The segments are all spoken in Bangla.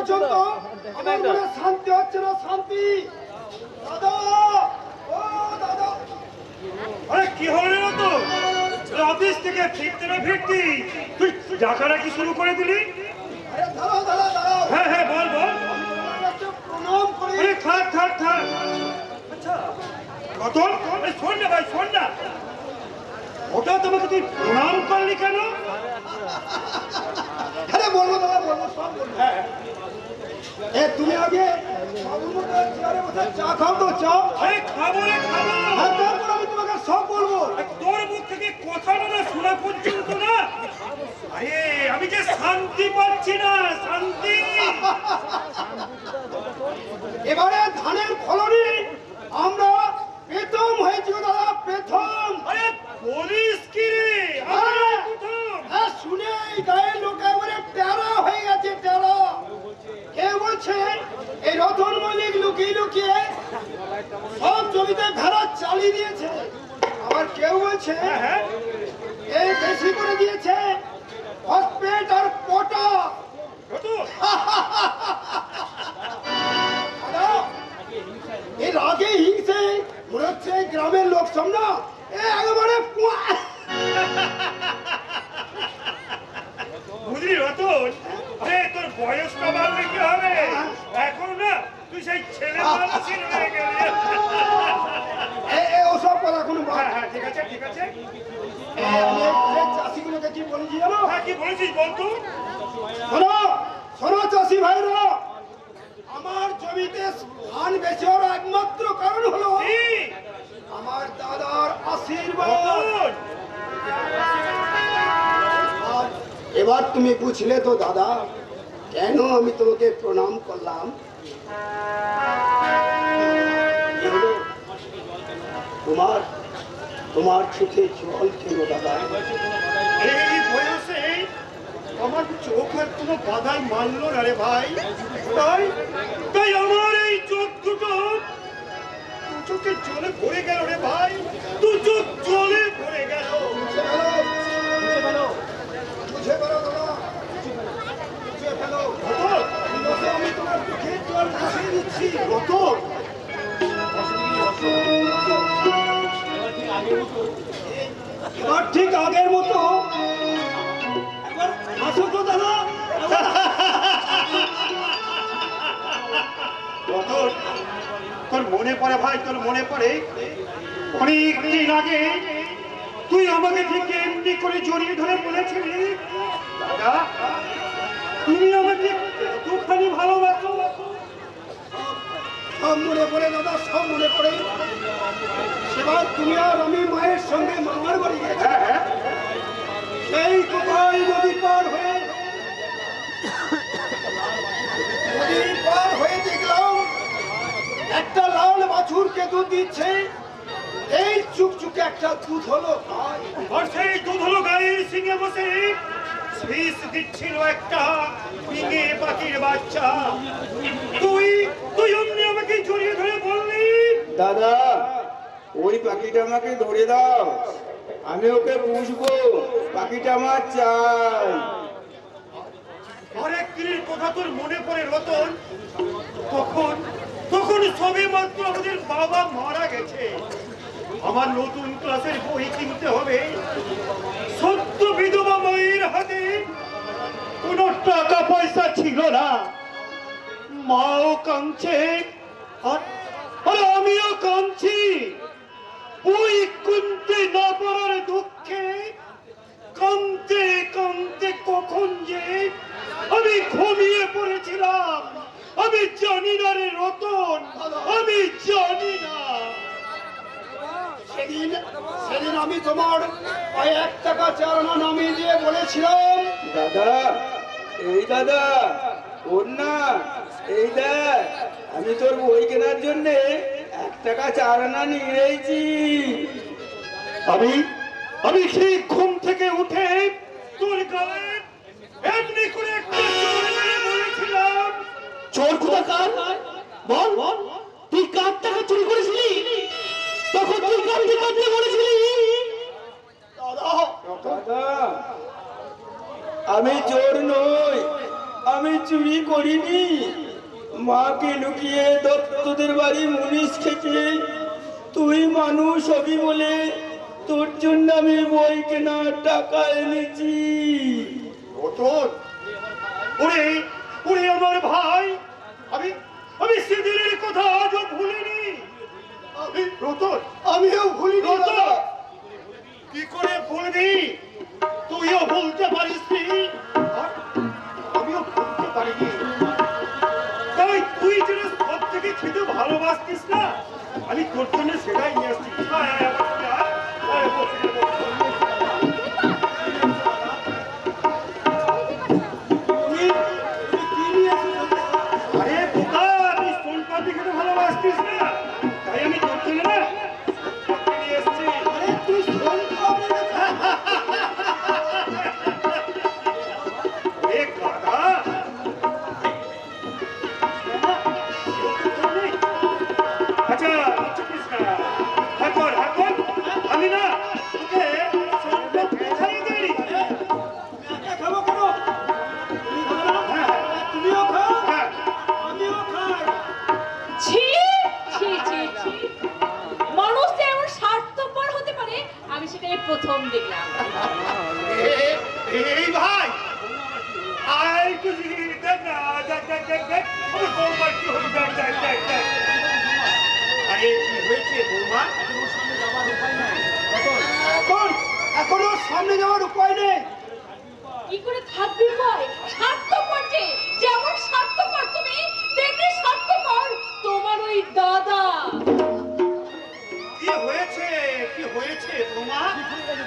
পর্যন্ত আমার মনে শান্তি হচ্ছে না, শান্তি। দাদা, ও দাদা, আরে কি হলো রে তো? অফিস থেকে ফিরতে না ফিরতি তুই ডাকাডাকি শুরু করে দিলি? আরে দাঁড়াও দাদা, দাঁড়াও। হ্যাঁ হ্যাঁ, বল বল। আমি তোমার কাছে প্রণাম করি। আরে থাক থাক থাক। আচ্ছা রতন, আরে শোন না ভাই, শোন না, ওটা তোমাকে তুই প্রণাম করলি কেন? আরে বলবো দাদা, বলবো, সব বলবো। হ্যাঁ তুমি আগে বাবুর মতো চেয়ারে বসে চা খাও তো, চা। আরে খাবো রে খাবো। হ্যাঁ, তারপর আমি তোমাকে সব বলবো। তোর মুখ থেকে কথা না শোনা পর্যন্ত না, আরে আমি যে শান্তি পাচ্ছি না, শান্তি। এবারে ধানের ফলনে আমরা প্রথম হয়েছি গো দাদা, প্রথম। আরে বলিস কি রে? আমরা প্রথম? হ্যাঁ, শুনে এই গায়ের লোক এবারে তেরা হয়ে গেছে, তেরা। কে বলছে এই রতন মল্লিক লুকিয়ে লুকিয়ে সব জমিতে ভেড়া চালিয়ে দিয়েছে। আবার কেউ বলছে হ্যাঁ এই বেশি করে দিয়েছে ফসফেট আর পটাশ। রতন, দাদা, এর আগে হিংসে মনে হচ্ছে এই গ্রামের লোক সব না একেবারে বুঝলি রতন, আরে তোর বয়সটা বাড়লে কি হবে? এখন না তুই সেই ছেলে মানুষই রয়ে গেলি। ওসব কথা কোনো হ্যাঁ হ্যাঁ, ঠিক আছে ঠিক আছে। চাষিগুলোকে কি বলেছি জানো? হ্যাঁ, কি বলেছিস বলতো? শোনো শোনো চাষি ভাইরা, আমার জমিতে ধান বেশি হওয়ার একমাত্র কারণ হলো কি? আমার দাদার আশীর্বাদ। রতন, আর এবার তুমি বুঝলে তো দাদা কেন আমি তোমাকে প্রণাম করলাম। কি হলো? তোমার তোমার চোখে জল কেন দাদা? এই বয়সে আমার চোখ আর কোনো বাধাই মানলো না রে ভাই। তাই তাই আমার এই চোখ দুটো দু চোখের জলে ভরে গেল রে ভাই, দু চোখ জলে ভরে গেল। বুঝে ফেলো, বুঝে ফেলো দাদা, বুঝে ফেলো। রতন, এই বছর আমি তোমার চোখের জল মুছিয়ে দিচ্ছি। রতন, এবার ঠিক আগের মতো একবার আসো তো দাদা। রতন, তোর মনে পড়ে ভাই, তোর মনে পড়ে অনেক দিন আগে তুই আমাকে ঠিক এমনি করে জড়িয়ে ধরে বলেছিলি, দাদা তুমি আমাকে কতখানি ভালোবাসো। সব মনে পড়ে দাদা, সব মনে পড়ে। সেবার তুমি আর আমি মায়ের সঙ্গে মামার বাড়ি গেছি। হ্যাঁ হ্যাঁ, সেই কোথায় নদী পার হয়ে দেখলাম একটা লাল বাছুরকে দুধ দিচ্ছে। এই চুকচুকে একটা দুধ হলো, আর সেই দুধ হলো গাড়ির সিংহে বসে শীষ দিচ্ছিল একটা পিঙে পাখির বাচ্চা। তুই তুই অমনি আমাকে জড়িয়ে ধরে বললি, দাদা ওই পাখিটা আমাকে ধরে দাও, আমি ওকে পুষবো, পাখিটা আমার চাই। আরেক দিনের কথা তোর মনে পড়ে রতন? তখন তখন সবে মাত্র আমাদের বাবা মারা গেছে। আমার নতুন ক্লাসের বই কিনতে হবে। সত্য বিধবা মায়ের হাতে কোনো টাকা পয়সা ছিল না। মাও কাঁদছে আর আমিও কাঁদছি। বই কিনতে না পারার দুঃখে কাঁদতে কাঁদতে কখন যে আমি ঘুমিয়ে পড়েছিলাম আমি জানি না রে রতন, আমি জানি না। সেদিন সেদিন আমি তোমার ওই 1 টাকা চারানা নামিয়ে দিয়ে বলেছিলাম, দাদা এই দাদা ওর না, এই দেখ আমি তোর বই কেনার জন্য 1 টাকা চার আনা নিয়ে এসেছি। আমি আমি সেই ঘুম থেকে উঠে তোর গায়ে এমনি করে একটা চোর মেরে বলেছিলাম। চোর কোথাকার? বল তুই কার টাকা চুরি করেছিলি? তখন তুই কাঁদতে কাঁদতে বলেছিলি দাদা দাদা আমি চোর নই, আমি চুরি করিনি। মাকে লুকিয়ে দত্তদের বাড়ি মুনিশ খেতে তুই মানুষ হবি বলে তোর জন্য আমি বই কেনার টাকা এনেছি। রতন, ওরে ওরে আমার ভাই, আমি আমি সেদিনের কথা আজও ভুলিনি। রতন, আমিও ভুলিনি রতন, দাদা। কি করে ভুলবি? তুইও ভুলতে পারিস নি, আর আমিও ভুলতে পারিনি। তাই তুই যেন সব থেকে খেতে ভালোবাসতিস না, আমি তোর জন্য সেটাই নিয়ে আসছি। আয়, আয়, আমার সঙ্গে আয়। আয়, বস, বস। তুমি কি নিয়ে এসেছো? আরে বোকা, তুই সোনপাপড়ি খেতে ভালোবাসতিস না, তাই আমি তোর জন্য না সবজি নিয়ে এসেছি। আরে তুই সোনপাপড়ি এনেছো? এ গাধা! আচ্ছা, চুপিস না। হাত কর, হাত কর। আমি না তোকে সোনপাপড়ি খাইয়ে দেই। একা খাবো কেন? তুমি খাও না? হ্যাঁ, তুমিও খাও, হ্যাঁ। আমিও খাই। ছি ছি ছি ছি, মানুষ যে এমন স্বার্থপর হতে পারে আমি সেটাই প্রথম দেখলাম। এই ভাই, আয় তুই দেখ না, দেখ দেখ দেখ দেখ, আমার বৌমার কি হলো, দেখ দেখ দেখ দেখ। আরে কি হয়েছে বৌমা? এখন এখনো সামনে যাওয়ার উপায় নেই। কি করে থাকবি ভাই? স্বার্থপর যে, যেমন স্বার্থপর তুমি তেমনি স্বার্থপর তোমার ওই দাদা। কি হয়েছে, কি হয়েছে বৌমা?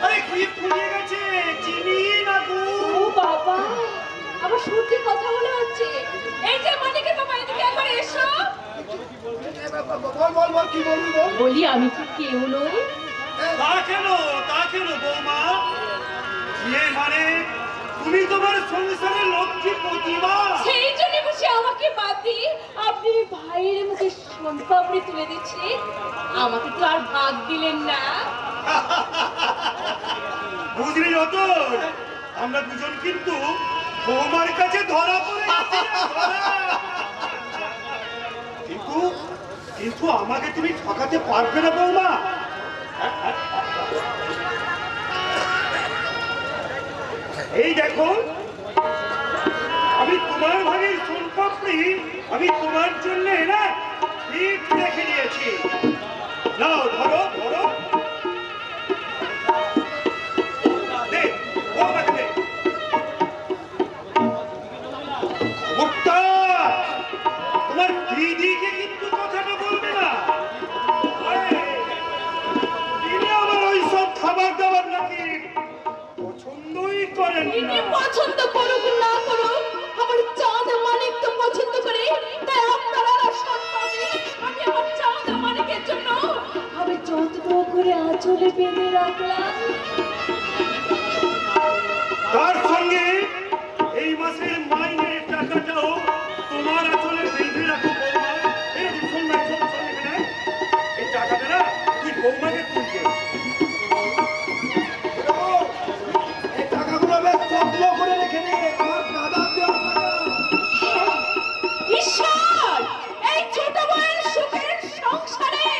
আরে কি ফুলিয়ে গেছে, চিনি না ও গুড়? বাবা, আবার সত্যি কথা বলা হচ্ছে। এই যে মানিকের বাবা, এদিকে একবার এসো। বল বল বল, কি বলবি বল। বলি আমি কি কেউ নই? তা কেন বৌমা? ইয়ে মানে তুমি তোমার সংসারের লক্ষ্মী প্রতিমা। সেই জন্য বসে আমাকে বাদ দিয়ে আপনি ভাইয়ের মুখে সোনপাপড়ি তুলে দিচ্ছেন। আমাকে তো আর ভাগ দিলেন না। বুঝলি রতন, আমরা দুজন কিন্তু বৌমার কাছে ধরা পড়ে গেছি রে, ধরা। কিন্তু কিন্তু আমাকে তুমি ঠকাতে পারবে না বৌমা। এই দেখো, আমি তোমার ভাগের সোনপাপড়ি আমি তোমার জন্য না ঠিক রেখে দিয়েছি। নাও ধরো ধরো, দে বৌমাকে দে। খবরদার, তোমার দিদিকে কিন্তু কথাটা বলবে না। আরে, তিনি আবার ওই সব খাবার দাবার নাকি পছন্দই করেন তিনি না। পছন্দ করুক না করুক, আমার চাঁদ মানিক তো পছন্দ করে। তাই আপনারা সব পাবে। আমি আমার চাঁদ মানিকের জন্য আমি যত্ন করে আঁচলে বেঁধে রাখলাম। তার সঙ্গে এই মাসের মাইনের টাকাটাও তোমার আঁচলে বেঁধে রাখো বৌমা। এই যে শোন না, শোন শোন এখানে আয়। এই টাকাটা না তুই বৌমাকে তুলবে। এই টাকাগুলো বেশ যত্ন করে রেখে নে, আমার দাদা দেওয়া টাকা। ঈশ্বর, এই ছোট বয়ের সুখের সংসারে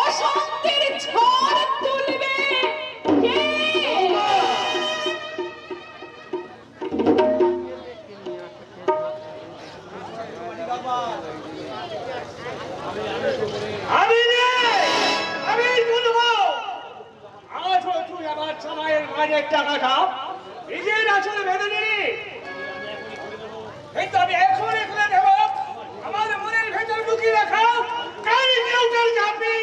অশান্তির ঝড় তুলবে কে? আমি রে, আমি বলবো আজ তুই আমার সময়ের মাঝের টাকাটা নিজের আসলে বেঁধে নিলি, কিন্তু আমি এখন এখানে দেব আমার মনের ভেতর ঢুকিয়ে রাখা কাল কেউটার চাপি।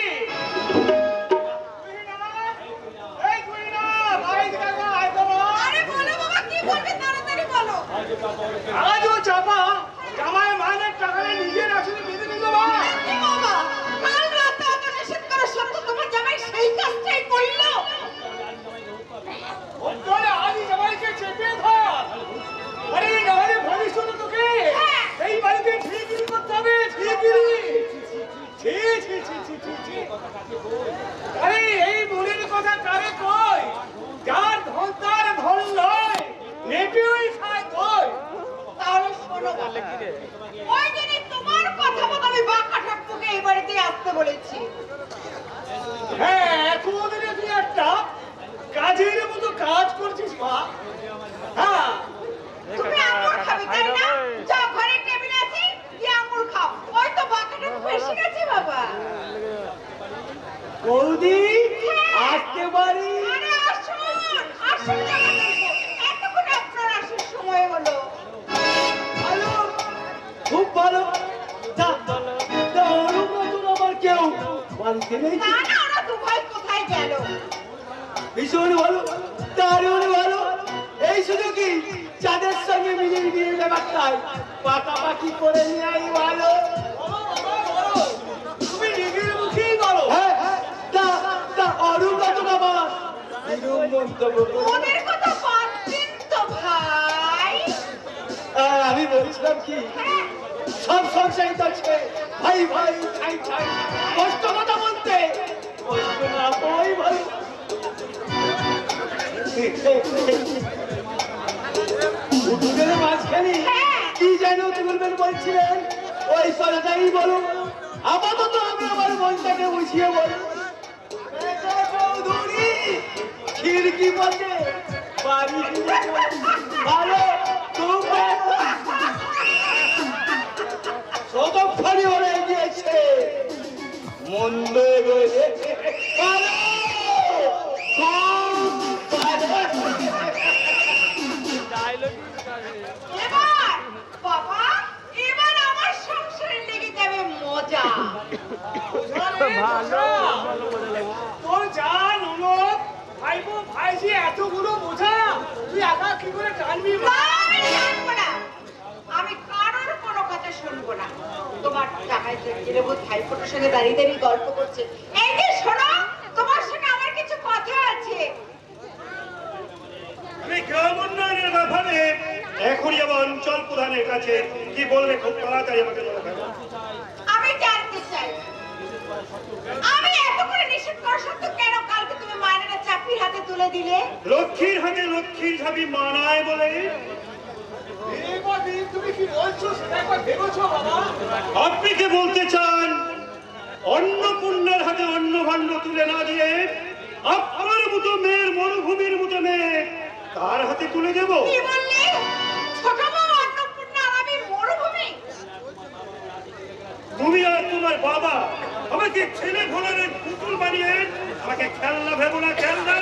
আজও চাপা জামাই মানের টাকাটা নিজের আসলে বেঁধে নিল। বাবা, কাল রাতে এত নিষেধ করা সত্ত্বেও তোমার জামাই সেই কাজটাই করলো। তোরে আজ শোনো বাবা, ওই দিনই তোমার কথা মতো আমি বাঁকা ঠাকুরকে এই বাড়িতে আসতে বলেছি। হ্যাঁ, এতদিনে তুই একটা কাজের মতো কাজ করছিস মা। হ্যাঁ, তুমি আঙ্গুর খাবে তাই না? যাও ঘরে টেবিল আছে, গিয়ে আঙ্গুর খাও। ওই তো বাঁকা ঠাকুর এসে গেছে বাবা। বৌদি আসতে পারি? আরে আসুন, আসুন বাবা দেখো। এতক্ষণ আপনার আসার সময় হলো। ভালো, খুব ভালো। ওর মতন আমার কেউ বাড়িতে নেই। না না, ওরা দু ভাই কোথায় গেল? ভীষণ ভালো, দারুণ ভালো। এই শুধু কি যাদের সঙ্গে মিলিয়ে বিয়ে ব্যাপারটাই পাকাপাকি করে নেওয়াই ভালো। তুমি নিজের মুখেই বলো। হ্যাঁ, তা অরুণ রতন আমার এরকম মন্তব্য করে। ওদের কথা বাদ দিন তো ভাই। আমি বলছিলাম কি, হ্যাঁ, সব সংসারিত আছে ভাই ভাই ছাই ছাই, কষ্ট কথা বলতে কষ্ট না পাওয়াই ভালো। দুজনের মাঝখানে কি যেন তুলবেন বলছিলেন, ওই কথাটাই বলো। আপাতত আমি আমার মনটাকে বুঝিয়ে বলি। চৌধুরী খিড়কি পথে বাড়ি ফিরেছো। ভালো, খুব ভালো। কতক্ষণই হয়ে গিয়েছে, মন্দ এগোয়। ভালো, খুব ভালো। এবার বাবা, এবার আমার সংসারে লেগে যাবে মজা। তোর জান হলো ভাইবো ভাইজি এতগুলো বোঝা, তুই একা কি করে টানবি না, আমি জানবো না। আমি কারোর কোনো কথা শুনবো না। তোমার টাকায় জেলে বোধ ভাইফোঁটার সঙ্গে দাঁড়িয়ে দাঁড়িয়ে গল্প করছে। এই যে শোনো, তোমার সঙ্গে আমার কিছু কথা আছে। আমি গ্রাম উন্নয়নের ব্যাপারে এখনই আমার অঞ্চল প্রধানের কাছে কি বলবে, খুব তাড়াতাড়ি আমাকে বলে দেবে। আমি জানতে চাই, আমি এত করে নিষেধ করা সত্ত্বেও কেন কালকে তুমি মায়নাটা চাকরির হাতে তুলে দিলে? লক্ষ্মীর হাতে লক্ষ্মীর ঝাবি মানায় বলে। তুমি কি বলছো সেটা একবার ভেবেছো বাবা? আপনি কি বলতে চান অন্নপূর্ণার হাতে অন্ন ভাণ্ড তুলে না দিয়ে আপনার মতো মেয়ের, মরুভূমির মতো মেয়ে তার হাতে তুলে দেব? কি বললে? ছোট বউ অন্নপূর্ণা আর আমি মরুভূমি? তুমি আর তোমার বাবা আমাকে ছেলে ঘোড়ার পুতুল বানিয়ে আমাকে খেলনা ভেবো না, খেলনা।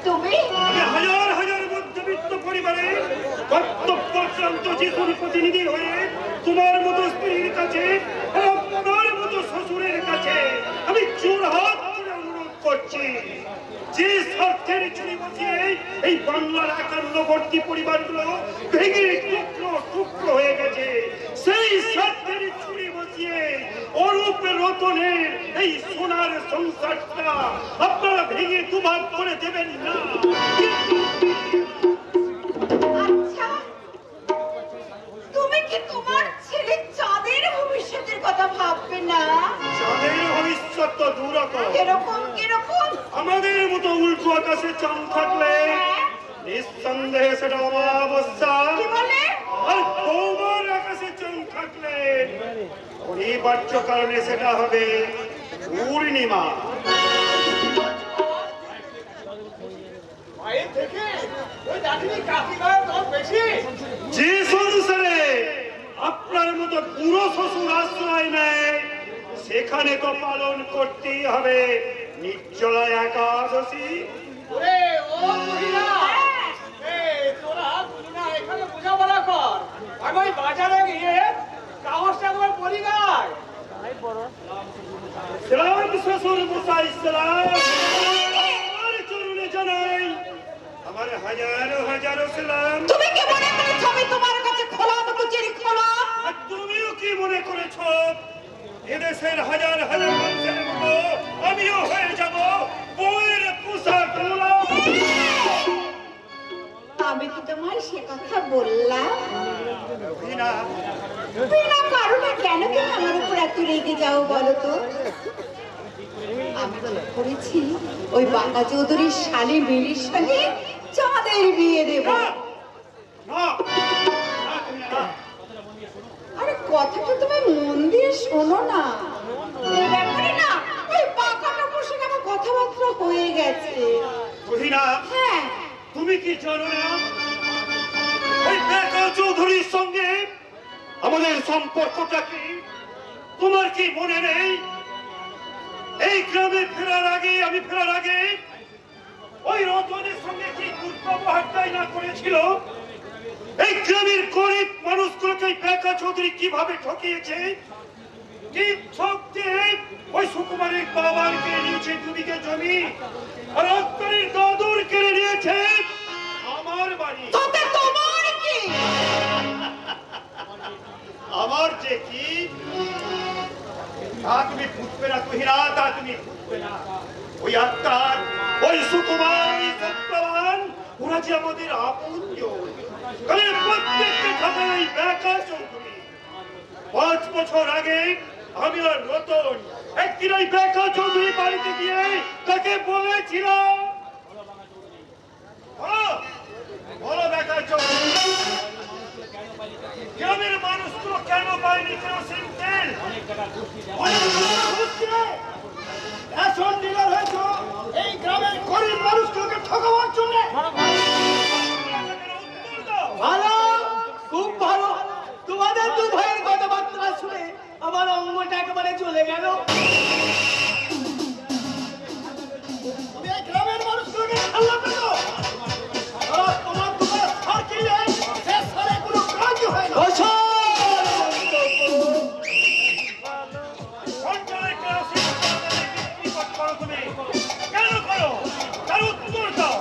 তুমি আমি হাজার হাজার মধ্যবিত্ত পরিবারে কর্তব্যক্রান্ত যিশুর প্রতিনিধি হয়ে তোমার মতো স্ত্রীর কাছে, আপনার মতো শ্বশুরের কাছে আমি জোড়হাত করে অনুরোধ করছি, যে স্বার্থের চুরি বসিয়ে এই বাংলার 51 পরিবারগুলো ভেঙে টুকরো টুকরো হয়ে গেছে, সেই স্বার্থের চুরি বসিয়ে অরূপ রতনের এই সোনার সংসারটা আপনারা ভেঙে দুভাগ করে দেবেন না। আচ্ছা, তুমি কি তোমার ছেলে চাঁদের ভবিষ্যতের কথা ভাববে না? চাঁদের ভবিষ্যৎ তো দুরকম। কিরকম কিরকম? আমাদের মতো উল্টো আকাশে চাঁদ থাকলে নিঃসন্দেহে সেটা অমাবস্যা, কি বলে? আর তোমার আকাশে চাঁদ থাকলে অনিবার্য কারণে সেটা হবে পূর্ণিমা। মায়ের থেকে ওই দাদিনী কাকিমার দাম বেশি। যে সংসারে আপনার মতো পুরো শ্বশুর আশ্রয় নেয় সেখানে তো পালন করতেই হবে নির্জলা একাদশী। ওরে ও মহিলা, এই তোরা দুজনা এখানে বোঝাপড়া কর, আমি ওই বাজারে গিয়ে কাগজটা একবার পড়ি গায়। সালাম শ্বশুর মশাই, সালাম। আমার চরণে জানাই আমার হাজারো হাজারো সালাম। তুমি কি মনে করেছো আমি তোমার কাছে খোলা মতো চেরি খোলা? আর তুমিও কি মনে করেছ এদেশের হাজার হাজার মানুষের মতো আমিও হয়ে যাব বউয়ের পোশাক তোলা? আমি কি তোমার সে কথা বললাম? না, বিনা কারণে কেন তুমি আমার উপর এত রেগে যাও বলো তো? আমি ঠিক করেছি ওই বাঁকা চৌধুরীর শালি মিলির সঙ্গে চাঁদের বিয়ে দেব। না, না, না, তুমি না। আরে কথাটা তুমি মন দিয়ে শোনো না। এই ব্যাপারে না ওই পাকা কাপড় সঙ্গে আমার কথাবার্তা হয়ে গেছে। তুহিনা, হ্যাঁ, তুমি কি জানো না এই বেকার চৌধুরীর সঙ্গে আমাদের সম্পর্কটা কি? তোমার কি মনে নেই এই গ্রামে ফেরার আগে ওই রতনের সঙ্গে কি দুর্ব্যবহারটাই না করেছিল? এই গ্রামের গরিব মানুষগুলোকে বেকার চৌধুরী কিভাবে ঠকিয়েছে, কি শক্তি ওই সুকুমারের বাবার কেড়ে নিয়েছে 2 বিঘে জমি, আর অন্তরের দাদুর কেড়ে নিয়েছে আমার বাড়ি। তাতে তোমার কি? আমার যে কি তা তুমি বুঝবে না তুহিনা, তা তুমি বুঝবে না। ওই আত্মার ওই সুকুমার ওই সত্যবান ওরা যে আমাদের আপনজন, কারণ প্রত্যেকটা খাতা ওই বেকার চৌধুরী। 5 বছর আগে আমি আর রতন একদিন ওই বেকার চৌধুরী বাড়িতে গিয়ে তাকে বলেছিলাম, বলো বেকার চৌধুরী, গ্রামের মানুষগুলো কেন পায়নি কেরোসিন তেল? রেশন ডিলার হয়েছ এই গ্রামের গরিব মানুষগুলোকে ঠকাবার জন্য। ভালো, খুব ভালো। তোমাদের 2 ভাইয়ের কথাবার্তা শুনে আমার অঙ্গটা একেবারে চলে গেল। তুমি এই গ্রামের মানুষগুলোকে খাল্লা পেতো, তোমার সার্কিলে সে সারে কোনো কাজই হয় না। সঞ্চয় কেরোসিন তেল বিক্রি করো তুমি, কেন করো? তার উত্তর দাও।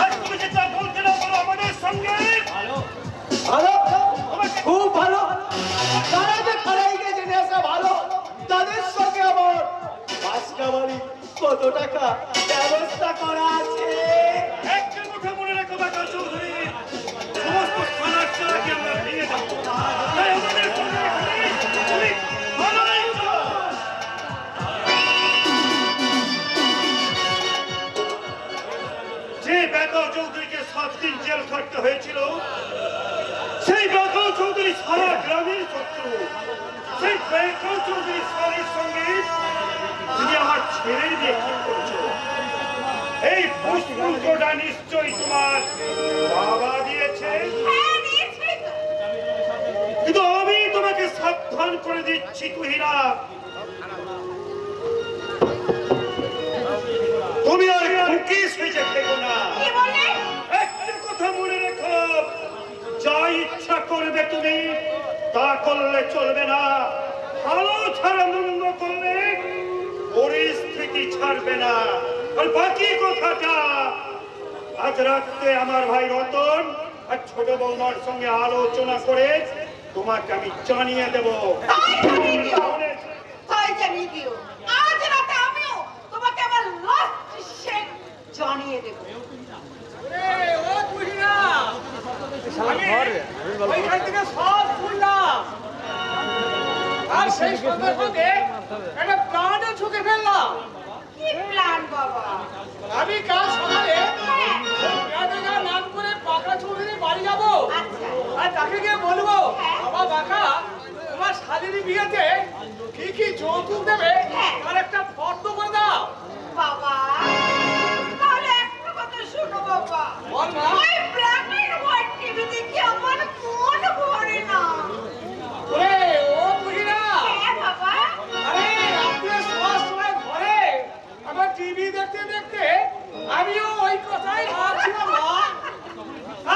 আর তুমি যেটা বলতে না বলো আমাদের সঙ্গে। ভালো, খুব ভালো। তারা যে খারাই গেছে নেশা ভালো, তাদের সঙ্গে আমার বাসকা বাড়ি কত টাকা ব্যবস্থা করা আছে। একটা কথা মনে রাখো বেকার চৌধুরী, সমস্ত থানার চালাকি আমরা ভেঙে দেবো। তাই আমাদের সঙ্গে তুমি ভালোই চলো। যে বেকার চৌধুরীকে 7 দিন জেল খাটতে হয়েছিল, সেই বেকার চৌধুরী সারা গ্রামের শত্রু। সেই বেকার চৌধুরী সারির সঙ্গে তুমি আমার ছেলের বিয়ে ঠিক করেছো। এই পুষ্পটা নিশ্চয়ই তোমার বাবা দিয়েছে, হ্যাঁ, দিয়েছি তো। কিন্তু আমি তোমাকে সাবধান করে দিচ্ছি তুহিনা, তুমি আর খুকি সেজে থেকো না। কি বলে? একটা কথা মনে রেখো, যা ইচ্ছা করবে তুমি তা করলে চলবে না। ভালো ছাড়া মন্দ করলে পরিস্থিতি ছাড়বে না। আর বাকি কথাটা আজ রাত্রে আমার ভাই রতন আর ছোট বৌমার সঙ্গে আলোচনা করে তোমাকে আমি জানিয়ে দেবো। তাই জানিয়ে দিও, তাই জানিয়ে দিও। আজ রাতে আমিও তোমাকে আমার লাস্ট শেক জানিয়ে দেবো। ও তুহিনা, আমি ওইখান থেকে সব শুনলাম, আর সেই সঙ্গে সঙ্গে একটা প্ল্যানে ঝুঁকে ফেললাম। কি প্ল্যান বাবা? আমি কাল সকালে পেয়াদাঙ্গা নাম করে পাকা চৌধুরী বাড়ি যাবো, আচ্ছা। আর তাকে গিয়ে বলবো, হ্যাঁ। বাবা বাঁকা তোমার শালীর বিয়েতে কি কি যৌতুক দেবে হ্যাঁ। তার একটা ফর্দ করে দাও। বাবা, তাহলে একটা কথা শোনো বাবা। বল মা। ওই ব্ল্যাক এন্ড হোয়াইট টিভি দেখে আমার মন ভরে না। ওরে ও তুহিনা, হ্যাঁ বাবা। আরে রাত্রে শোয়ার সময় ঘরে আমার টিভি দেখতে দেখতে আমিও ওই কথাই ভাবছিলাম মা।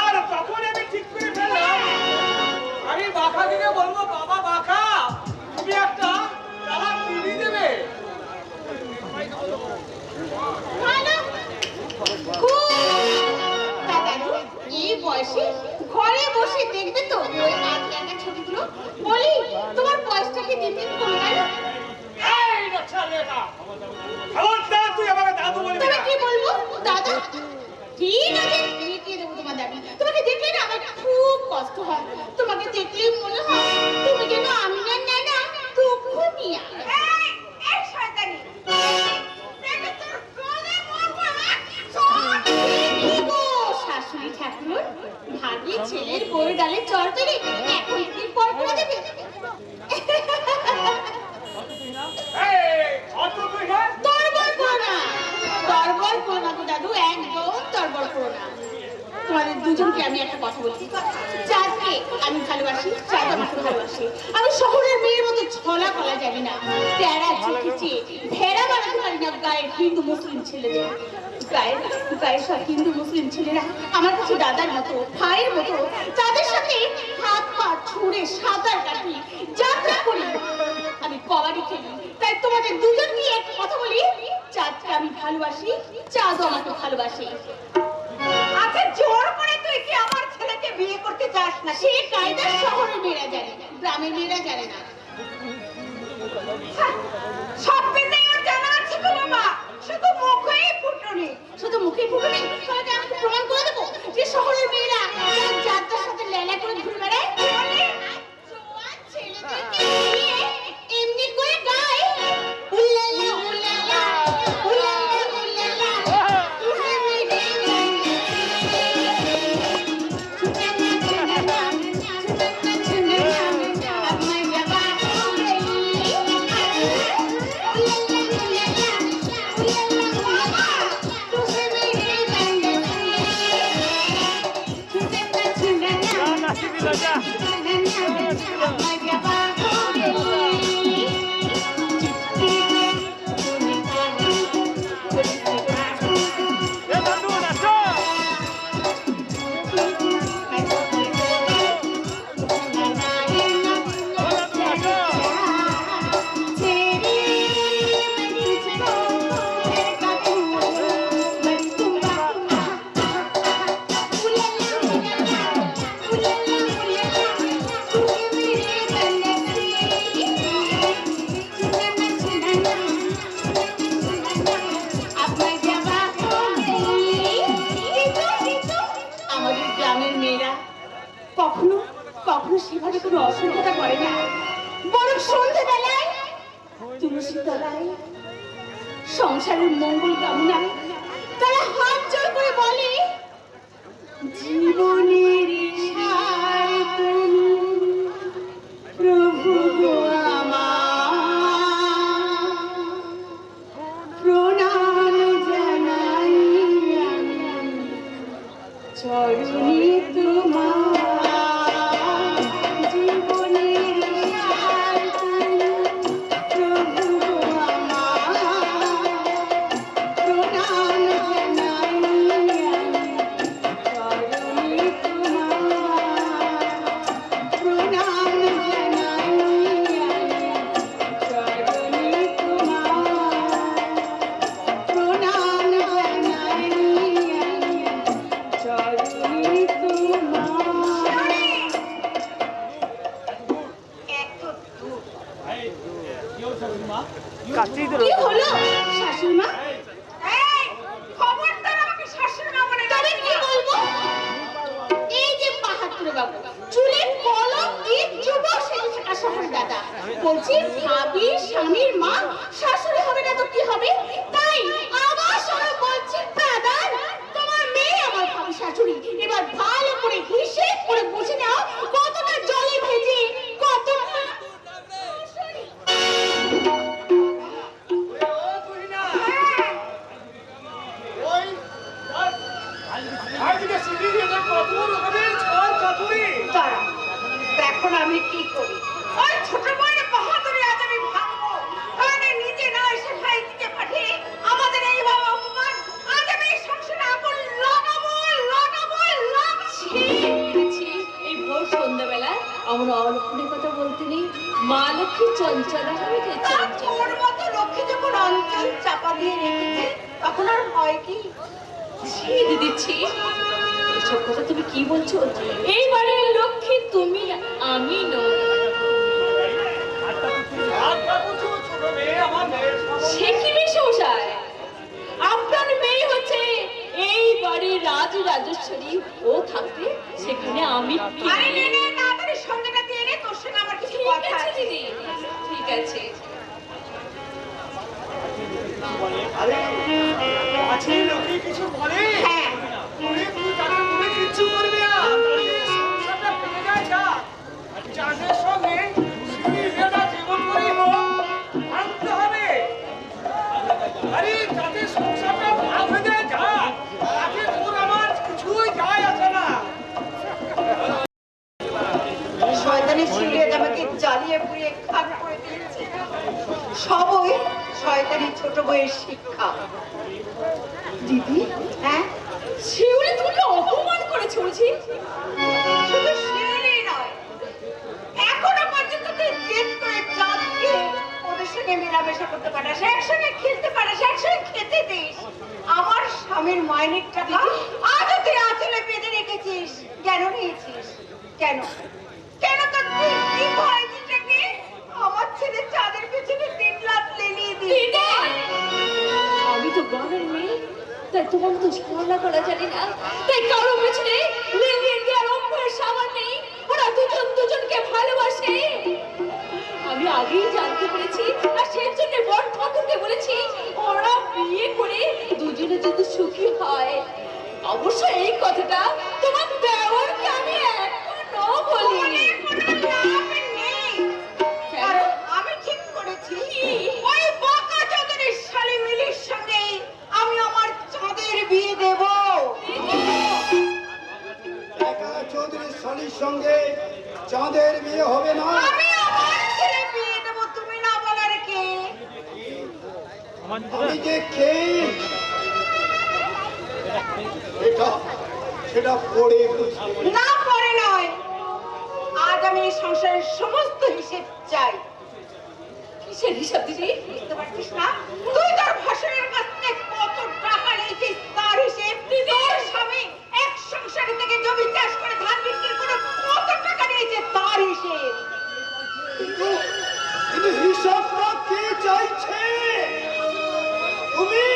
আর তখন আমি ঠিক করে ফেললাম, আমি বাঁকাকে গিয়ে বলবো, বাবা বাঁকা তুমি একটা কালার টিভি দেবে। ভালো, খুব। তা দাদু, এই বয়সে ঘরে বসে দেখবে তো ওই আঁকা ছবিগুলো? বলি, তোমার বয়সটা কি দিন দিন কমে গেল? এই বাচ্চা লেখা, খবরদার তুই আমাকে দাদু বলবি তবে না। কি বলবো দাদা? ঠিক আছে, মিটিয়ে দেবো তোমার দাবি। তোমাকে দেখলে না আমার খুব কষ্ট হয়। তোমাকে দেখলেই মনে হয় তুমি যেন আমিনার নানা দুঃখ মিয়া। এই, এই শয়তানি। দেখে তোর গলে মরবো একদম। কি গো শাশুড়ি ঠাকুর, ভাবি ছেলের বউয়ের গালে চড় পেরে এখন এর পর ভালোবাসি। আমি শহরের মেয়ের মতো ছলা কলা জানি না, তেরা চুকিচে ভেড়া বানাতে পারি না গায়ের হিন্দু মুসলিম ছেলেদের। গায়ের সব হিন্দু মুসলিম ছেলেরা আমার কাছে দাদার মতো, ভাইয়ের মতো। তাদের সাথে হাত পা ছুঁড়ে সাঁতার কাটি, যাত্রা করি, আমি কবাডি খেলি। তাই তোমাদের দুজনকে একটা কথা বলি, চাঁদকে আমি ভালোবাসি, চাঁদও আমাকে ভালোবাসি। আচ্ছা, জোর করে তুই কি আমার ছেলেকে বিয়ে করতে চাস না? সে কায়দা শহরের মেয়েরা জানে না, গ্রামের মেয়েরা জানে না। সব বিদ্যাই ওর জানা আছে গো বাবা, শুধু মুখেই ফুটনি। শুধু মুখে ফুটে তাহলে আমি প্রমাণ করে দেবো যে শহরের মেয়েরা যাত্রার সাথে লেলা করে ঘুরে বেড়ায়। জোয়ান ছেলেদেরকে নিয়ে এমনি করে গায় উল্লালা উল্লালা উল্লালা উল্লালা তুই মেরে কখনো কখনো সেভাবে কোনো অসুবিধা করে না, বরং সন্ধ্যেবেলায় তুলসী তলায় সংসারের মঙ্গল কামনায় তারা হাত জোড় করে বলে, জীবনের সার তুমি প্রভু গো আমার, প্রণাম জানাই আমি চরণে তোমার। কি হলো শাশুড়ি মা? এই, খবরদার আমাকে শাশুড়ি মা বলে না। তবে কি বলবো? এই যে বাহাদুর বাবু চুলে কলম দিয়ে যুবক সেজে থাকা শহর দাদা বলছি, ভাবি স্বামীর মা শাশুড়ি হবে না তো কি হবে? তাই আবার সবাই বলছে, দাদা তোমার মেয়ে আমার ভাবি শাশুড়ি। এবার ভালো করে হিসেব করে বুঝে নাও কতটা জলে ভেজে কতটা এখন আমি কি করি? ওই ছোট বউয়ের বাহাদুরি আজ আমি ভাঙবো। তাহলে নিজে না এসে ভাইকে পাঠিয়ে আমাদের এই বাবা অপমান, আজ আমি এই সংসারে আগুন লাগাবো লাগাবো লাগাচ্ছি। এই ভোর সন্ধ্যাবেলা আমার অলক্ষণের কথা বলতে নেই, মা লক্ষ্মী চঞ্চলা হবে তো চঞ্চল। তোর মতো লক্ষ্মী যখন অঞ্চল চাপা দিয়ে রেখেছে তখন আর হয় কি? ছি দিদি, এসব কথা তুমি কি বলছো? এই বাড়ির লক্ষ্মী তুমি, আমি নই। সে কি মেশমশাই, আপনার মেয়ে হচ্ছে এই বাড়ির রাজ রাজেশ্বরী, ও থাকতে সেখানে আমি কি? আরে নে নে, তাড়াতাড়ি সঙ্গেটা দিয়ে নে, তোর সঙ্গে আমার কিছু ঠিক কথা আছে আছে। দিদি, ঠিক আছে। আরে আছে লোকে কিছু বলে? হ্যাঁ, তুই তাকে মনে কিচ্ছু করবি না, তাকে সংসারটা পেয়ে যায় যা। যাদের সঙ্গে সিঁড়িটা জীবন করেই হোক ভাঙতে হবে। আরে যাদের সংসারটা ভাঙ হয়ে যায় যা, তাকে তোর আমার কিছুই যায় আসে না। শয়তানের ছিঁড়ে আজ আমাকে জ্বালিয়ে পুড়িয়ে খান করে দিয়েছে। সবই শয়তানি ছোট বইয়ের শিক্ষা। দিদি, হ্যাঁ, শিউলি তোমাকে অপমান করেছে বলছি। শুধু শিউলি নয়, এখনো পর্যন্ত তুই জেদ করে চাঁদকে ওদের সঙ্গে মেলামেশা করতে পারিস, একসঙ্গে খেলতে পারিস, একসঙ্গে খেতে দিস। আমার স্বামীর মাইনের টাকা আজও তুই আঁচলে বেঁধে রেখেছিস। কেন নিয়েছিস? কেন কেন তোর কি ভয় যেটাকে আমার ছেলে চাঁদের পেছনে দিন রাত লেলিয়ে দিস? আমি তো গ্রামের মেয়ে, তাই তোমার তো ঝগড়া করা জানি না, তাই কারো পেছনে লেলিয়ে দেওয়ার অভ্যাস আমার নেই। ওরা দুজন দুজনকে ভালোবাসে, আমি আগেই জানতে পেরেছি। আর সেই জন্য বড় ঠাকুরকে বলেছি ওরা বিয়ে করে দুজনে যদি সুখী হয়। অবশ্য এই কথাটা তোমার দেওরকে আমি এখনো বলিনি। কারণ আমি ঠিক করেছি ওই বাঁকা চাঁদের শালি মিলির সঙ্গে আমি আমার চাঁদের বিয়ে দেব। একা চৌধুরী শালির সঙ্গে চাঁদের বিয়ে হবে না। আমি আমার ছেলে বিয়ে দেব, তুমি না বলার কে? আমি যে কে এটা সেটা পড়ে বুঝি। না পরে নয়, আজ আমি এই সংসারের সমস্ত হিসেব চাই। কিসের হিসাব দিদি? বুঝতে পারছিস না? তুই তোর ভাসুরের কাছ থেকে কত টাকা নিয়েছিস তার হিসেব। তোর স্বামী এক সংসারে থেকে জমি চাষ করে ধান বিক্রি করে কত টাকা নিয়েছে তার হিসেব। কিন্তু হিসাবটা কে চাইছে? তুমি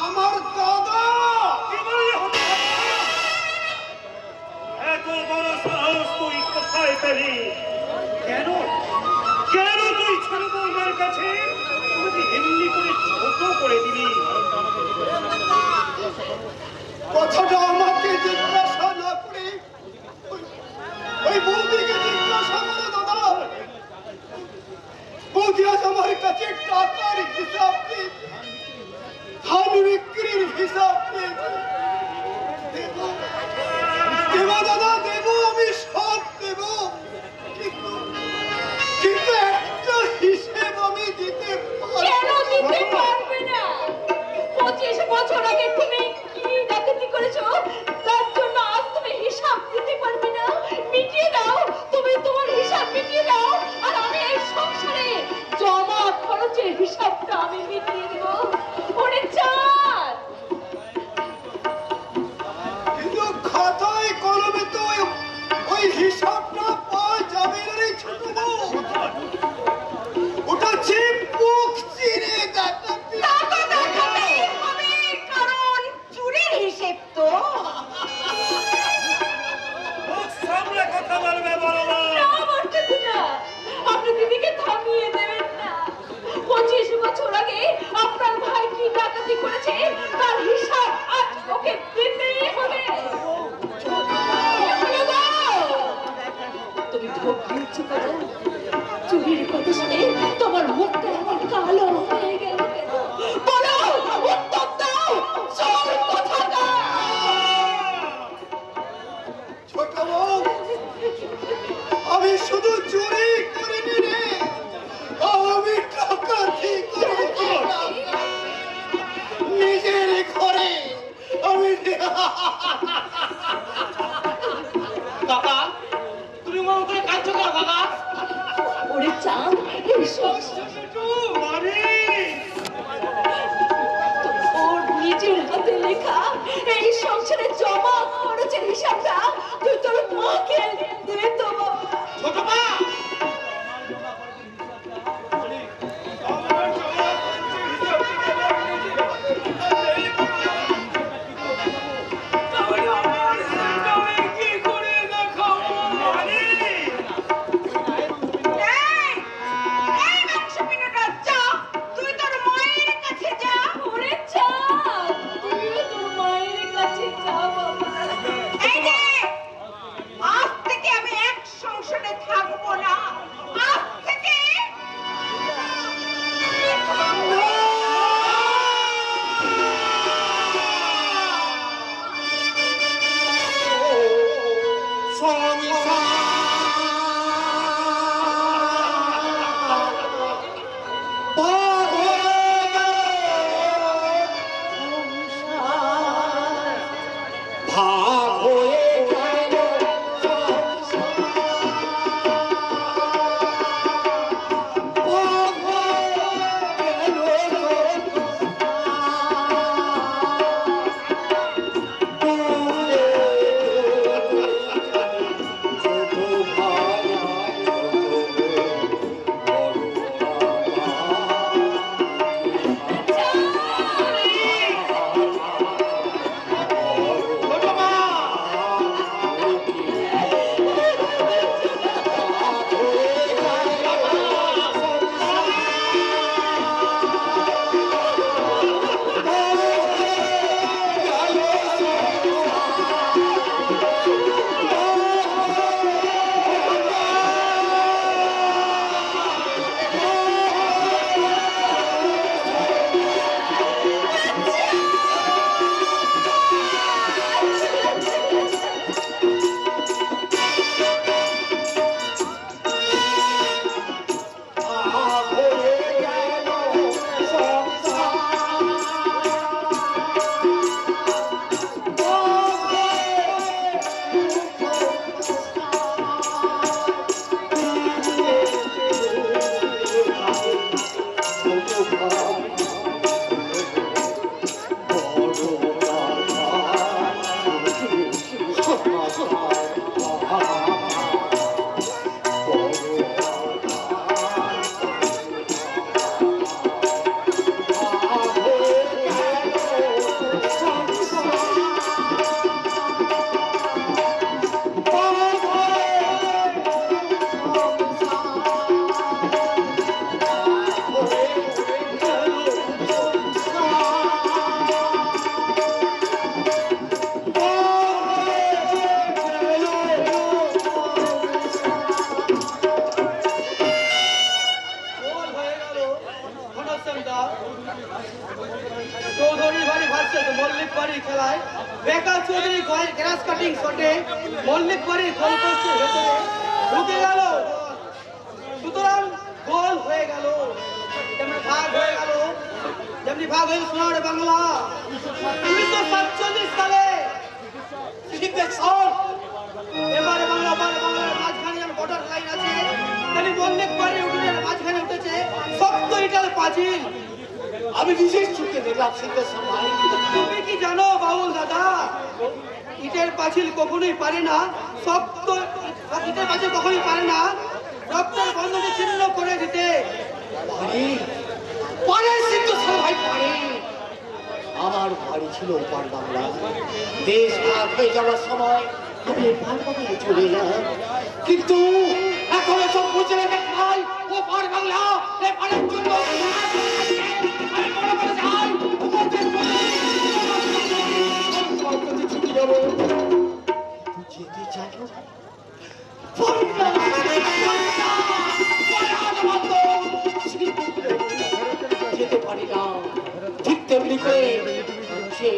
আমার দাদা। কি বললি হতভাগা? এত বড় সাহস তুই কোথায় পেলি? কেন কেন তুই ছোট বৌমার কাছে আমাকে এমনি করে ছোট করে দিলি? কথাটা আমাকে জিজ্ঞাসা না করে ওই বৌদিকে জিজ্ঞাসা করো দাদা। বৌদি আজ আমার কাছে টাকার হিসাব পেয়েছে, ধান বিক্রির হিসাব পেয়েছে। দেব দাদা, দেব, আমি সব দেব, কিন্তু কিন্তু একটা হিসেব আমি দিতে কেন দিতে পারবো না। পারবে না? 25 বছর আগে তুমি কি ডাকাতি করেছো, তার জন্য আজ তুমি হিসাব দিতে পারবে না? মিটিয়ে দাও, তুমি তোমার হিসাব মিটিয়ে দাও, আর আমি এই সংসারে জমা খরচের হিসাবটা আমি মিটিয়ে দেব। ওরে চাঁদ, কিন্তু খাতায় কলমে তো ওই হিসাবটা পাওয়া যাবে না রে ছোট বউ। ওটা যে মুখ চিরে ডাকাতি। তা তো দেখাতেই হবে, কারণ চুরির হিসেব তো। মুখ সামলে কথা বলবে বড় মা। না বলতে দিনা, আপনি দিদিকে থামিয়ে দেবেন না। 25 বছর আগে আপনার ভাই কি ডাকাতি করেছে তার হিসাব আজ ওকে দিতেই হবে। এখনো দাও। তুমি ঢোক দিচ্ছ কেন? চুরির কথা শুনে তোমার মুখটা এমন কালো হয়ে গেল কেন? বলো, উত্তর দাও, চোর কোথাকার? ছোট বউ, আমি শুধু চুরি করিনি রে, আমি ডাকাতি করেছি। নিজের ঘরে আমি কাকা, তুমি মনে করে কাঁদছো কেন কাকা? ওরে চাঁদ, এই সংসার মানে ওর নিজের হাতে লেখা এই সংসারে জমা খরচের হিসাবটা তুই তোর মাকে দে তো বাবা। ছোট মা, এই মাংস বেকার চৌধুরী গ্রাস কাটিং শটে মল্লিক বাড়ির গোল পোস্টের ভেতরে ঢুকে গেল। সুতরাং গোল হয়ে গেল, তেমনি ভাগ হয়ে গেল, যেমনি ভাগ হয়ে সোনার বাংলা 1947 সালে। এবারে বাংলার মাঝখানে যেমন বর্ডার লাইন আছে, তেমনি মল্লিক বাড়ির উঠোনের মাঝখানে উঠেছে শক্ত ইটাল পাঁচিল। আমি বিশেষ চোখে দেখলাম সিদ্ধেশ্বর ভাই। তুমি কি জানো বাবুল দাদা, ইটের পাঁচিল কখনোই পারে না শক্ত, ইটের পাঁচিল কখনোই পারে না রক্তের বন্ধনে ছিন্ন করে দিতে। পারে পারে সিদ্ধেশ্বর ভাই পারে। আমার বাড়ি ছিল ওপার বাংলা, দেশ ভাগ হয়ে যাওয়ার সময় আমি এপার বাংলায় চলে এলাম, কিন্তু এখন সব বুঝে রেখে ভাই ওপার বাংলা এপারের জন্য আমি মনে করে যাই ছুটি যাবো। যেতে চাই যেতে পারি না, ঠিক তেমনি করে সে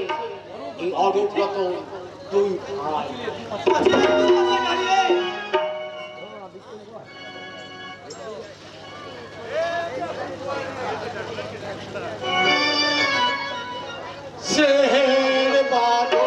এই অনুব্রত দুই ভাই। সেহের বারো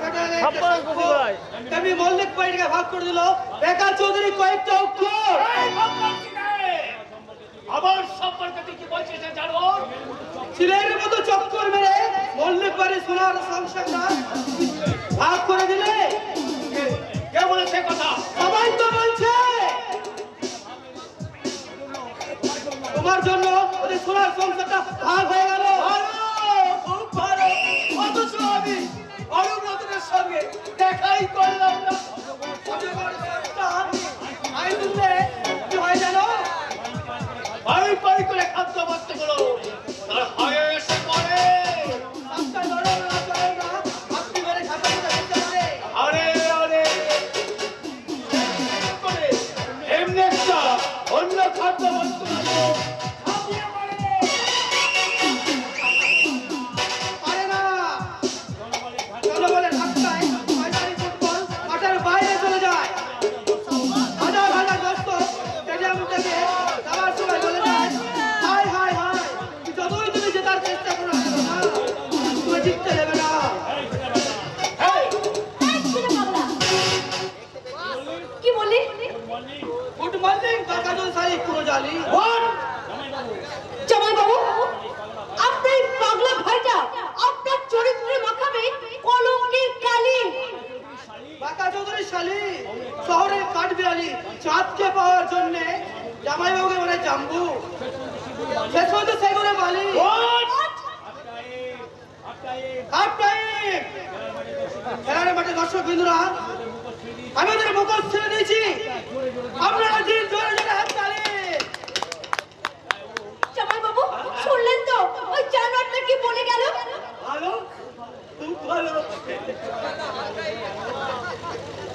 ভাই আর ভাইকে মল্লিক বাড়িকে ভাগ করে দিল বেকার চৌধুরী কয়েকটা উত্তর। আবার সম্পর্কে তুই কি বলছিস জানো? ছেলের মতো চক্কর মেরে মল্লিক বাড়ির সোনার সংসারটা ভাগ করে দিলে। কে বলেছে কথা? সবাই তো বলছে তোমার জন্য ওদের সোনার সংসারটা ভাগ হয়ে গেল। খুব ভালো, অথচ আমি অনুব্রতের সঙ্গে দেখাই করলাম না। আই দিলে কি হয় জানো? বাড়ি বাড়ি করে খাদ্য বস্ত গুলো তার হয়ে এসে পড়ে। রাস্তায় লড়াই না করে না, আপনি মেরে খাতা দিতে পারে। আরে আরে করে এমনি একটা অন্য খাদ্য বস্তু ছাপিয়ে পড়ে। পারে না। জনবলের রাস্তায় ময়দানি ফুটবল মাঠের বাইরে চলে যায়। হাজার হাজার দর্শক স্টেডিয়াম থেকে যাওয়ার সময় বলে যায়, হাই হাই হাই, যতই তুমি জেতার চেষ্টা করো না কেন, তুমি জিততে দেবে না। কি বললি? গুড মর্নিং কাকাজল সারি পুরো জালি। জামাই বাবু, আপনার এই পাগলা ভাইটা আপনার চরিত্রে মাখাবে কলঙ্কের কালি। বাঁকা চৌধুরী শালি শহরের কাঠবিড়ালি চাঁদকে পাওয়ার জন্য জামাইবাবুকে বলে জাম্বু, শেষ পর্যন্ত সেগুলো মালি। হাফ টাইম খেলার মাঠে দর্শক বিন্দুরা, আমি ওদের মুখোশ ছেড়ে দিয়েছি, আপনারা দিন জোরে জোরে হাত তালি। জামাই বাবু, শুনলেন তো ওই জানোয়ারটা কি বলে গেল? ভালো, খুব ভালো।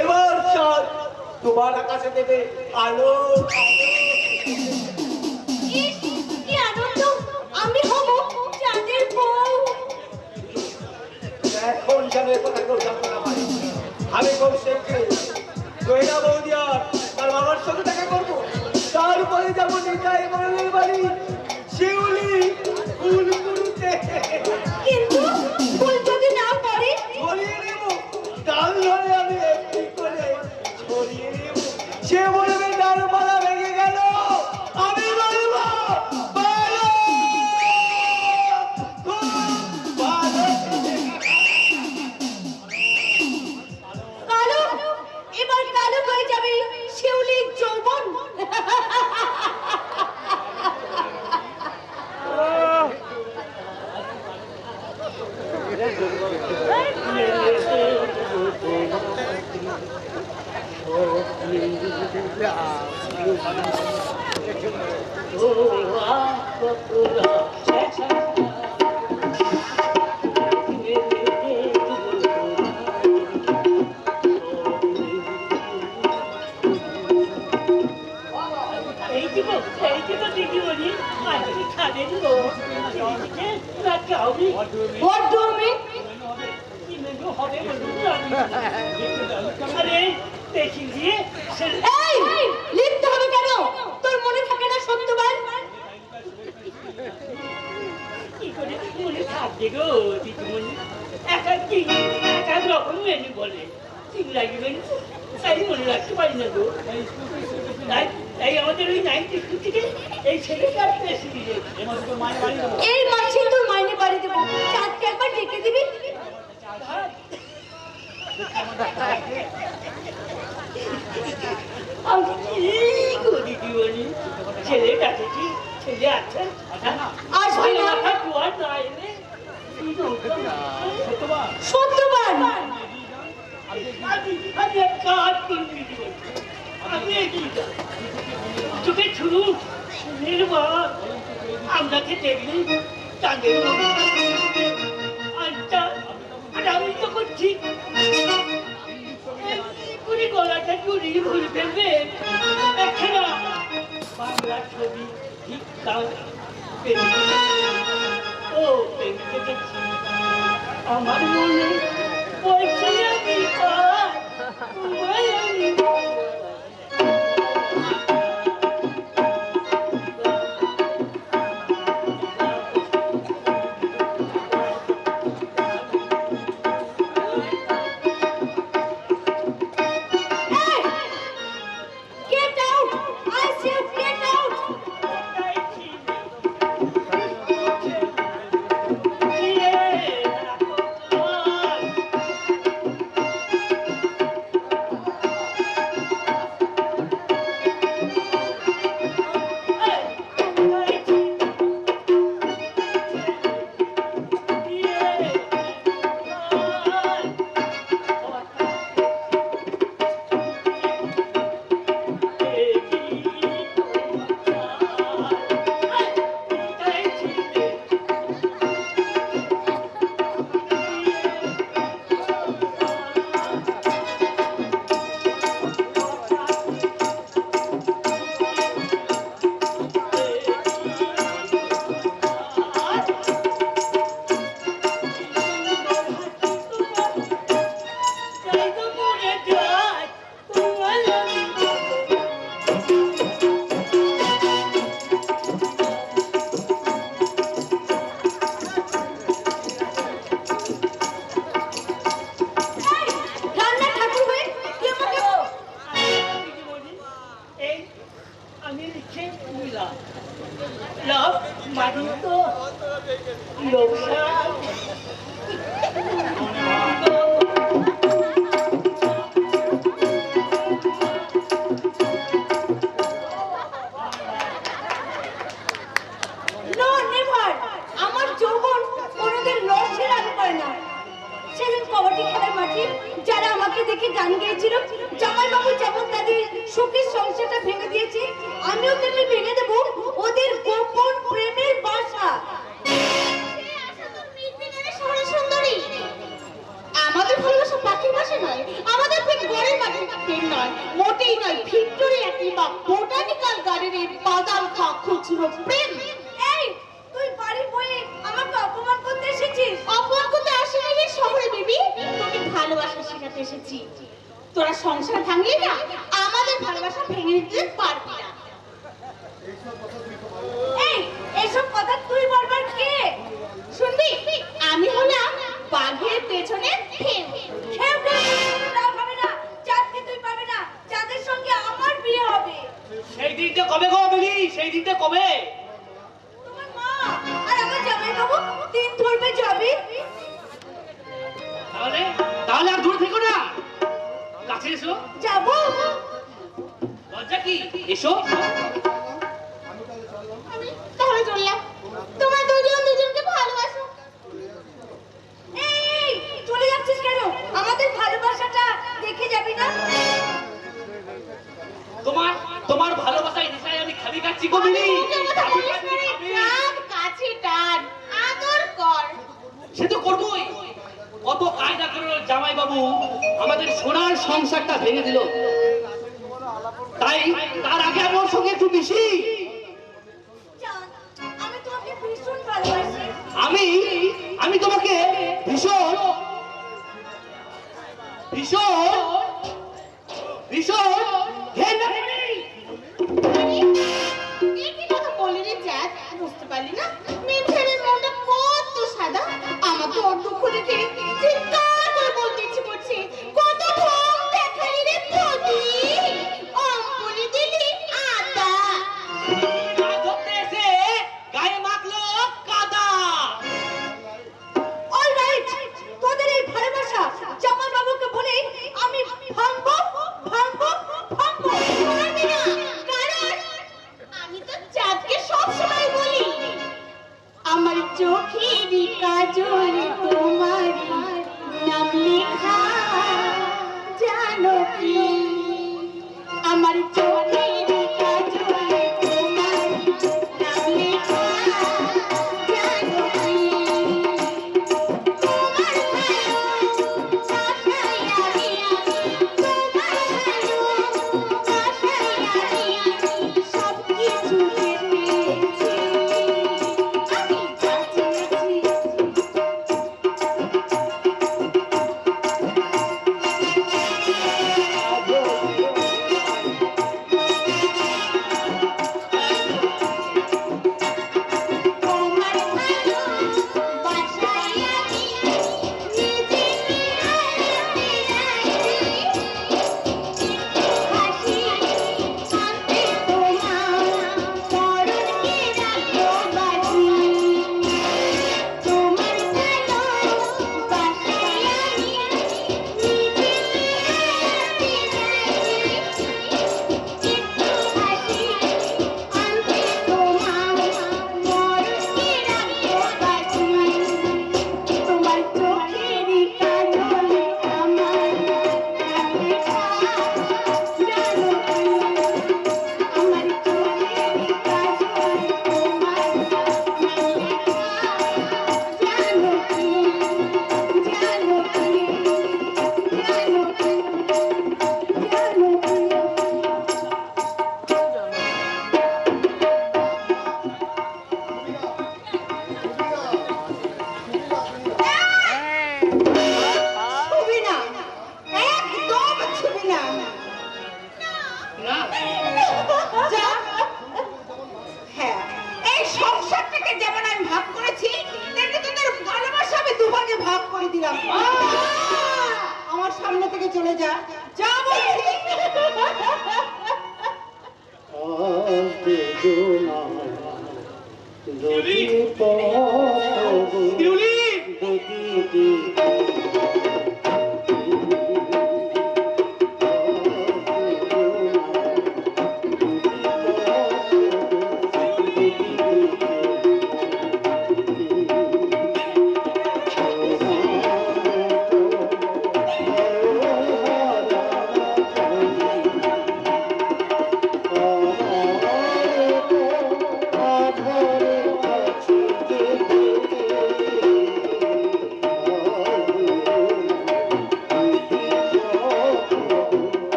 এবার চাঁদ তোমার আকাশে দেবে আলো। ইস, কি আনন্দ, আমি হব চাঁদের বউ। এখন যেন এ কথা কেউ জানতে না পারে। What do you mean? এই, লিখতে হবে কেন? তোর মনে থাকে না সত্যবান? কি করে মনে থাকবে গো দিদিমণি? এক রকম মেনু বলে ঠিক লাগবে তাই মনে রাখতে পারি না গো। তাই আমাদের ওই 92 থেকে এই ছেলেটা বেশি দিয়ে এই মাসে তোর মাইনে বাড়ি দেবো, চাঁদকে একবার ডেকে দিবি। আমি কি গো দিদিমণি? ছেলে ডাকেছি, ছেলে আছে আসবে না। কুয়ার না এলে সত্যবান, আমি এক কাজ করবি দিদিমণি, আমি এগিয়ে যাই চোখে ছুড়ু নির্বাণ আপনাকে দেখলেই চাঁদের আর আমি তখন ঠিক পুরি গলাটা জড়িয়ে ভুলে ফেলবে একখানা বাংলা ছবি ঠিক তার ও প্রেমিকে দেখছি আমার মনে পড়ছে আমি তোমায় আমি get out! I said get out! রান্না ঠাকুর হয়ে তুই আমাকে এই আমি লিখে নিলাম লাভ মানি তো লোকসান নো নেভার। আমার যৌবন কোনোদিন লসের আগে করে না। সেদিন কবাডি খেলার মাঠে যারা আমাকে দেখে গান গেয়েছিল, জামাইবাবু যেমন তাদের সুখের সংসারটা ভেঙে দিয়েছে, আমিও তেমনি ভেঙে দেবো ওদের গোপন প্রেমের বাসা। আমাদের ভালোবাসা পাখির বাসা নয়, আমাদের প্রেম গড়ের মাটির প্রেম নয়, মোটেই নয় ভিক্টোরি কিংবা বোটানিক্যাল গার্ডেনের বাদাম খা খুচরো প্রেম। এই তুই বাড়ি বয়ে আমাকে অপমান করতে এসেছিস? অপমান করতে আসিনি রে শহরে বেবি, তোকে ভালোবাসা শেখাতে এসেছি। তোরা সংসার ভাঙলি না, আমাদের ভালোবাসা ভেঙে দিতে পারবি না। এই এসব কথা তুই বারবার কে শুনবি? আমি হলাম বাঘের পেছনে ফেউ। ফেউ না হবে না, চাঁদকে তুই পাবে না, চাঁদের সঙ্গে আমার বিয়ে হবে। সেই দিনটা কবে গো বলি, সেই দিনটা কবে? তোমার মা আর আমার জামাইবাবু দিন ধরবে যাবি। তাহলে তাহলে আর দূর থেকো না, কাছে এসো। যাবো লজ্জা কি, এসো। আমি তাহলে চললাম। তোমরা দুজন দুজনকে ভালোবাসো। এই চলে যাচ্ছিস কেন? আমাদের ভালোবাসাটা দেখে যাবি না? তোমার ভালোবাসায় নেশায় আমি খাবি খাচ্ছি গো বিলি। বাবু আমাদের সোনার সংসারটা ভেঙে দিল, তাই তার আগে আমি ওর সঙ্গে একটু মিশি। আমি তোমাকে ভীষণ ভালোবাসি। আমি তোমাকে ভীষণ ভীষণ ভীষণ ঘেন্না করি। কি কথা বলি রে জ্যাক, বুঝতে পারলি না? মিমসারের মনটা কত সাদা, আমাকে ওর দুঃখ দেখে চিৎকার করে বলতে ইচ্ছে করছে, কত ঢং দেখালি রে তোদি, অঙ্কুলি দিলি আদা। ধরতে এসে গায়ে মাখলো কাদা। অলরাইট, তোদের এই ভালোবাসা জামাই বাবুকে বলে আমি ভাঙবো ভাঙবো ভাঙবো। পারবি না, কারণ আমি তো চাঁদকে সবসময় বলি, আমার চোখের কাজলে তোমার নাম লেখা, জানো কি? আমার চোখের কাজলে তোমার নাম লেখা, জানো কি? তোমার ভালো আশায় আমি, তোমার ভালো আশায় আমি সব কিছু পেয়েছি, আমি বাঁচিয়েছি। তোমার ভালো বাসায় আমি নিজেকে হারাতে রাজি, হাসি আনতে তোমার পরনকে রাখো বাজি। তোমার ভালো বাসায় আমি নিজেকে হারাতে রাজি, হাসি আনতে তোমার পরনকে রাখো বাজি। তোমার চোখের কাজলে আমার নাম লেখা, জানো কি? আমার চোখের কাজলে তোমার নাম লেখা, জানো কি? জানো কি? জানো কি? ছবি না, একদম ছবি না। যা। হ্যাঁ, এই সংসারটাকে যেমন আমি ভাগ করেছি, তেমনি তোদের ভালোবাসা আমি দুভাগে ভাগ করে দিলাম। আমার সামনে থেকে চলে যা, যা বলছি।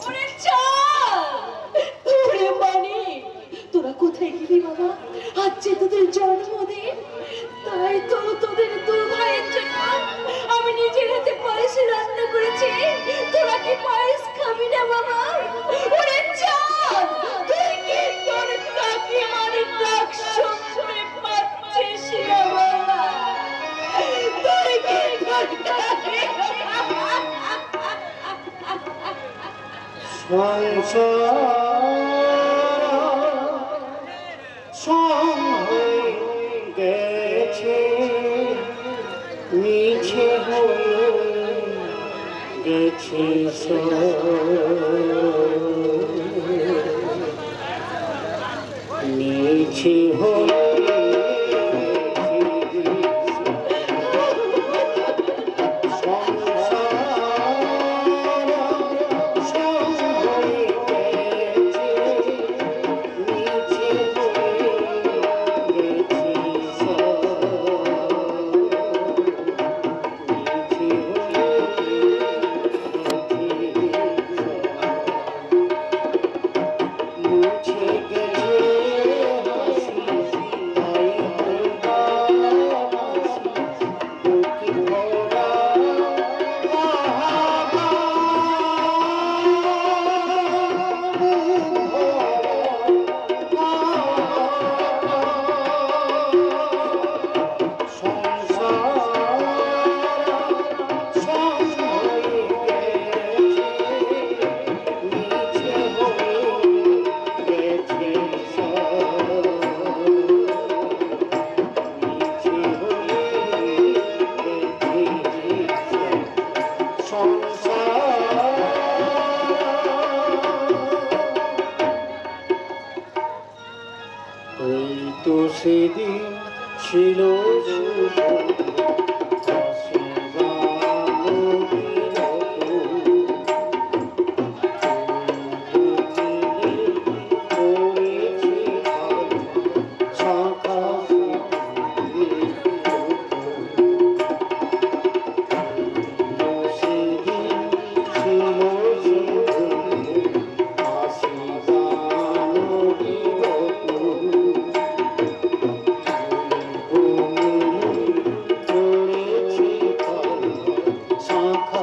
ওরে চাঁদ, ওরে মানিক, তোরা কোথায় গেলি বাবা? আজ যে তোদের জন্মদিন, তাই তো তোদের দু ভাইয়ের জন্য আমি নিজের হাতে পায়েস রান্না করেছি। তোরা কি পায়েস খাবি না বাবা? ওরে চাঁদ, তুই কি তোর কাকিমার ডাক শুনতে পাচ্ছিস না বাবা? তুই কি তোর গেছে মিছে হয়ে গেছে নিচে হয়ে ওই তো সেদিন ছিল শুভ শাখা